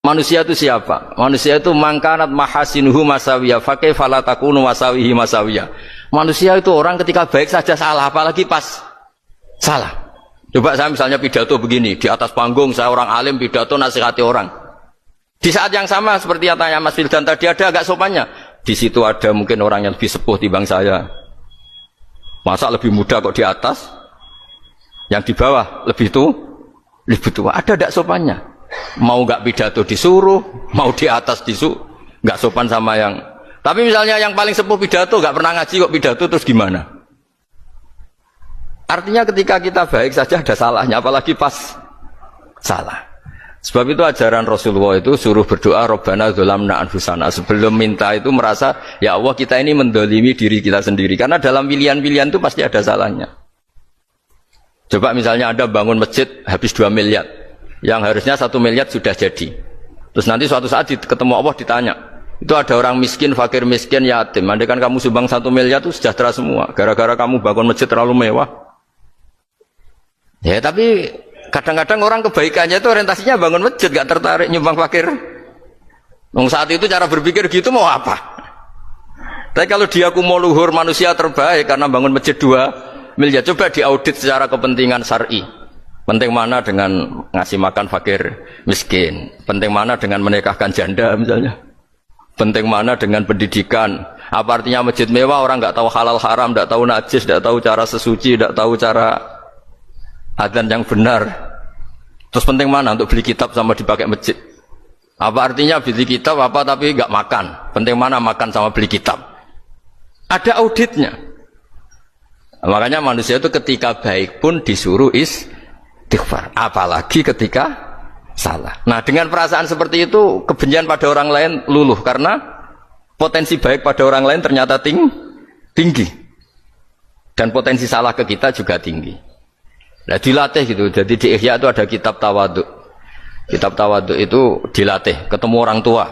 Manusia itu siapa? Manusia itu mangkanat mahasinuhu masawiyah fakai falatakunu masawihi masawiyah. Manusia itu orang ketika baik saja salah, apalagi pas salah. Coba saya misalnya pidato begini, di atas panggung saya orang alim pidato nasihati orang. Di saat yang sama seperti yang tanya Mas Wildan tadi, ada agak sopannya. Di situ ada mungkin orang yang lebih sepuh timbang saya. Masa lebih muda kok di atas? Yang di bawah lebih tua. Ada agak sopannya. Mau nggak pidato disuruh, mau di atas disuruh, nggak sopan sama yang. Tapi misalnya yang paling sepuh pidato nggak pernah ngaji kok pidato, terus gimana? Artinya ketika kita baik saja ada salahnya, apalagi pas salah. Sebab itu ajaran Rasulullah itu suruh berdoa Rabbana dzolamna anfusana. Sebelum minta itu merasa ya Allah kita ini mendolimi diri kita sendiri, karena dalam pilihan-pilihan itu pasti ada salahnya. Coba misalnya Anda bangun masjid habis 2 miliar, yang harusnya 1 miliar sudah jadi. Terus nanti suatu saat ketemu Allah ditanya, itu ada orang miskin, fakir miskin, yatim. Andai kan kamu sumbang 1 miliar itu sejahtera semua. Gara-gara kamu bangun masjid terlalu mewah. Ya tapi kadang-kadang orang kebaikannya itu orientasinya bangun masjid, gak tertarik nyumbang fakir. Saat itu cara berpikir gitu mau apa? Tapi kalau dia mau luhur manusia terbaik karena bangun masjid 2 miliar, coba diaudit secara kepentingan syar'i. Penting mana dengan ngasih makan fakir miskin? Penting mana dengan menikahkan janda misalnya? Penting mana dengan pendidikan? Apa artinya masjid mewah orang nggak tahu halal haram, nggak tahu najis, nggak tahu cara sesuci, nggak tahu cara adzan yang benar? Terus penting mana untuk beli kitab sama dipakai masjid? Apa artinya beli kitab apa tapi nggak makan? Penting mana makan sama beli kitab? Ada auditnya. Makanya manusia itu ketika baik pun disuruh istighfar, apalagi ketika salah. Nah dengan perasaan seperti itu kebencian pada orang lain luluh, karena potensi baik pada orang lain ternyata tinggi dan potensi salah ke kita juga tinggi. Nah dilatih gitu. Jadi di Ihya itu ada kitab tawaduk. Kitab tawaduk itu dilatih ketemu orang tua.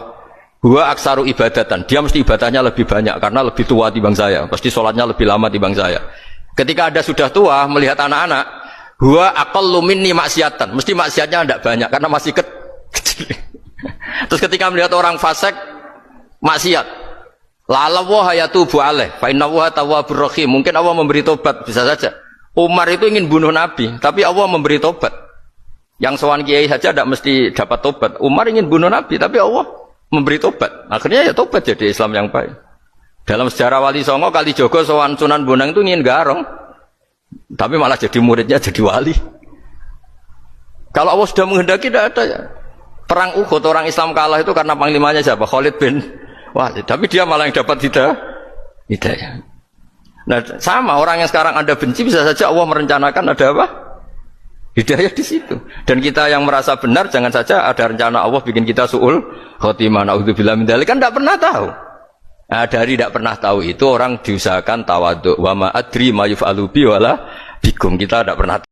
Huwa aksaru ibadatan, dia mesti ibadahnya lebih banyak karena lebih tua timbang saya, pasti sholatnya lebih lama timbang saya. Ketika Anda sudah tua melihat anak-anak, huwa aqallu minni maksiatan, mesti maksiatnya tidak banyak karena masih kecil. Terus ketika melihat orang fasik maksiat, la'alla wa yatubu alaih fa inna wa tawwabur rahim, mungkin Allah memberi tobat, bisa saja. Umar itu ingin bunuh Nabi, tapi Allah memberi tobat. Yang sowan kiai saja tidak mesti dapat tobat. Umar ingin bunuh Nabi, tapi Allah memberi tobat. Akhirnya ya tobat jadi Islam yang baik. Dalam sejarah Wali Songo, Kalijogo sowan Sunan Bonang itu ingin garong, tapi malah jadi muridnya jadi wali. Kalau Allah sudah menghendaki tidak ada ya. Perang Uhud orang Islam kalah itu karena panglimanya siapa? Khalid bin Walid. Tapi dia malah yang dapat hidayah. Nah sama orang yang sekarang Anda benci, bisa saja Allah merencanakan ada apa? Hidayah di situ. Dan kita yang merasa benar, jangan saja ada rencana Allah bikin kita su'ul khotimah, naudzubillah min dzalik, kan tidak pernah tahu. Nah, dari tidak pernah tahu itu orang diusahakan tawadhu. Wa ma adri ma yuf'alu bi wala bikum, kita tidak pernah tahu.